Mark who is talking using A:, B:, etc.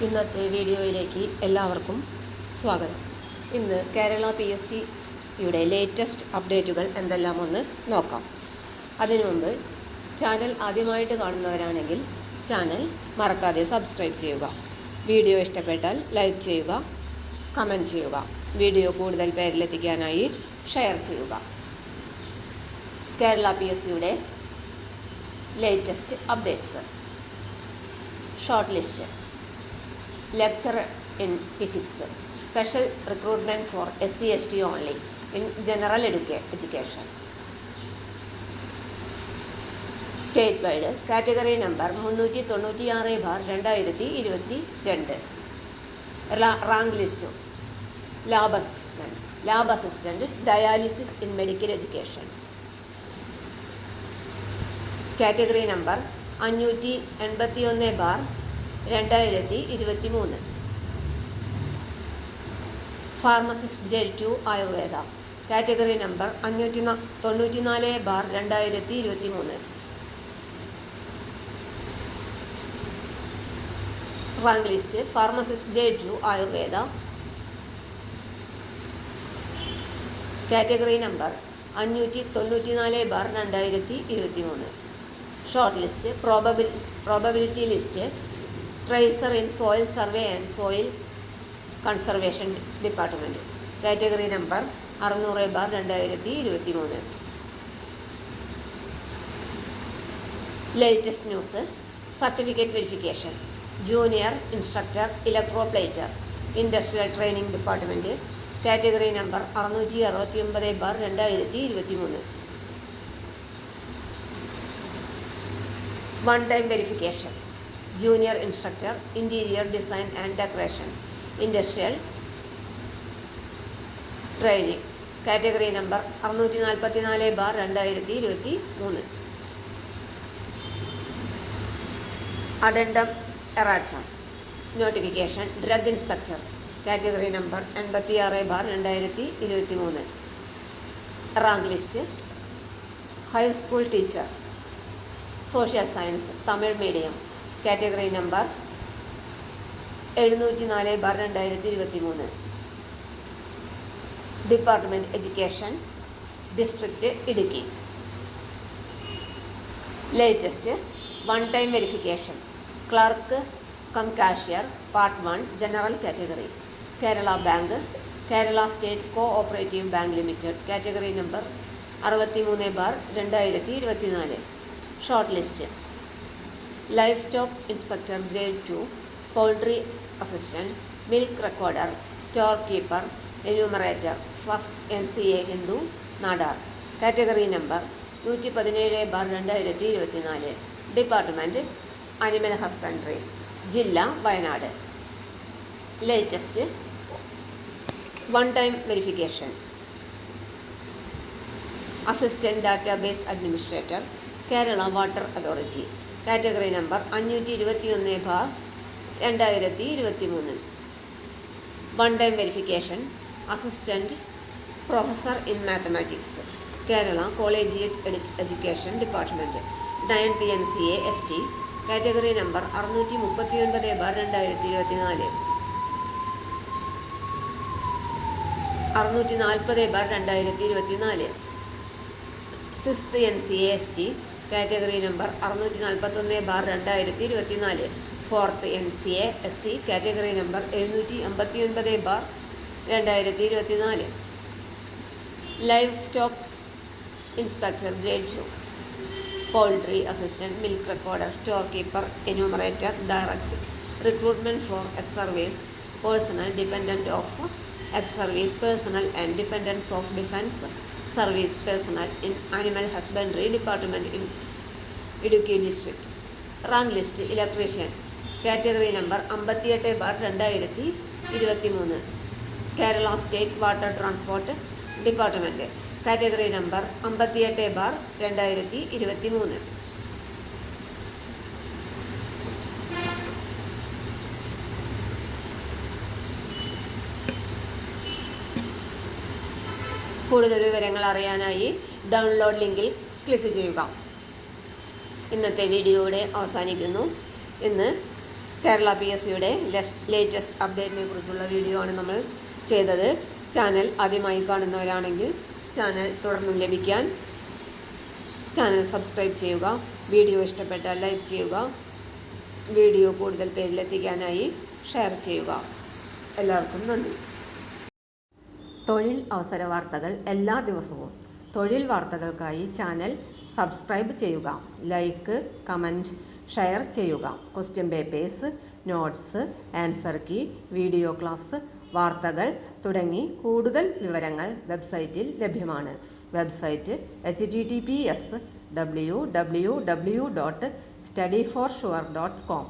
A: ഇന്നത്തെ വീഡിയോയിലേക്ക് എല്ലാവർക്കും സ്വാഗതം. ഇന്ന് കേരള PSCയുടെ ലേറ്റസ്റ്റ് അപ്ഡേറ്റുകൾ എന്തെല്ലാമെന്ന് നോക്കാം. അതിനു മുമ്പ് ചാനൽ ആദ്യമായിട്ട് കാണുന്നവരാണെങ്കിൽ ചാനൽ മറക്കാതെ സബ്സ്ക്രൈബ് ചെയ്യുക. വീഡിയോ ഇഷ്ടപ്പെട്ടാൽ ലൈക്ക് ചെയ്യുക, കമൻറ്റ് ചെയ്യുക. വീഡിയോ കൂടുതൽ പേരിലെത്തിക്കാനായി ഷെയർ ചെയ്യുക. കേരള PSCയുടെ latest updates. Short list. Lecturer in Physics. Special recruitment for SC/ST only in general education. Statewide. Category number 396/2022. Rank list. Lab assistant, dialysis in medical education. Category number 581/2023. Pharmacist Grade 2 Ayurveda. Category number 594/2023. Rank list. Pharmacist Grade 2 Ayurveda. Category number 594/2023. Short list. Probability list. Tracer in Soil Survey and Soil Conservation Department. Category number 600/2023. Latest news. Certificate verification. Junior Instructor Electroplater, Industrial Training Department. Category number 669/2023. One-time verification. Junior Instructor Interior Design and Decoration, Industrial Training. Category number 644/2023. Addendum Errata. Notification. Drug Inspector. Category number 86/2023. Rank list. High School Teacher, Social Science, Tamil Medium. Category number 704/2023. Department Education, District Idukki. Latest. One-time verification. Clerk cum Cashier, Part 1, General Category. Kerala Bank, Kerala State Co-operative Bank Limited. Category number 63/2024. Short list. Livestock Inspector Grade 2, Poultry Assistant, Milk Recorder, Storekeeper, Enumerator, First NCA Hindu, Nadar. Category number 117/2024. Department Animal Husbandry, Jilla Wayanad. Latest. One-time verification. Assistant Database Administrator, Kerala Water Authority. Category number 521/2023. One-time verification. Assistant Professor in Mathematics, Kerala Collegiate Education Department, 9th NCA ST. Category number 639/2024. 640/2024. 6th NCA ST. Category number 641/2024. 4th NCA SC. Category number 759/2024. Livestock Inspector Grade 2, Poultry Assistant, Milk Recorder, Storekeeper, Enumerator. Direct recruitment for ex-service personnel, dependent of ex-service personnel and dependents of defence service personnel in Animal Husbandry Department in Idukki District. Rank list. Electrician. Category number 58/2023. Kerala State Water Transport Department. Category number 58/2023. കൂടുതൽ വിവരങ്ങൾ അറിയാനായി download ലിങ്കിൽ click ചെയ്യുക. ഇന്നത്തെ വീഡിയോയുടെ അവസാനിക്കുന്നു. ഇന്ന് കേരള PSCയുടെ ലേറ്റസ്റ്റ് അപ്ഡേറ്റിനെ കുറിച്ചുള്ള വീഡിയോ ആണ് നമ്മൾ ചെയ്തത്. ചാനൽ ആദ്യമായി കാണുന്നവരാണെങ്കിൽ ചാനൽ തുടർന്നും ലഭിക്കാൻ ചാനൽ സബ്സ്ക്രൈബ് ചെയ്യുക. വീഡിയോ ഇഷ്ടപ്പെട്ടാൽ ലൈക്ക് ചെയ്യുക. വീഡിയോ കൂടുതൽ പേരിലെത്തിക്കാനായി ഷെയർ ചെയ്യുക. എല്ലാവർക്കും നന്ദി. തൊഴിൽ അവസര വാർത്തകൾ എല്ലാ ദിവസവും. തൊഴിൽ വാർത്തകൾക്കായി ചാനൽ സബ്സ്ക്രൈബ് ചെയ്യുക. ലൈക്ക്, കമൻറ്റ്, ഷെയർ ചെയ്യുക. Question papers, notes, answer key, video class, വാർത്തകൾ തുടങ്ങി കൂടുതൽ വിവരങ്ങൾ വെബ്സൈറ്റിൽ ലഭ്യമാണ്. Website https://www.studyforsure.com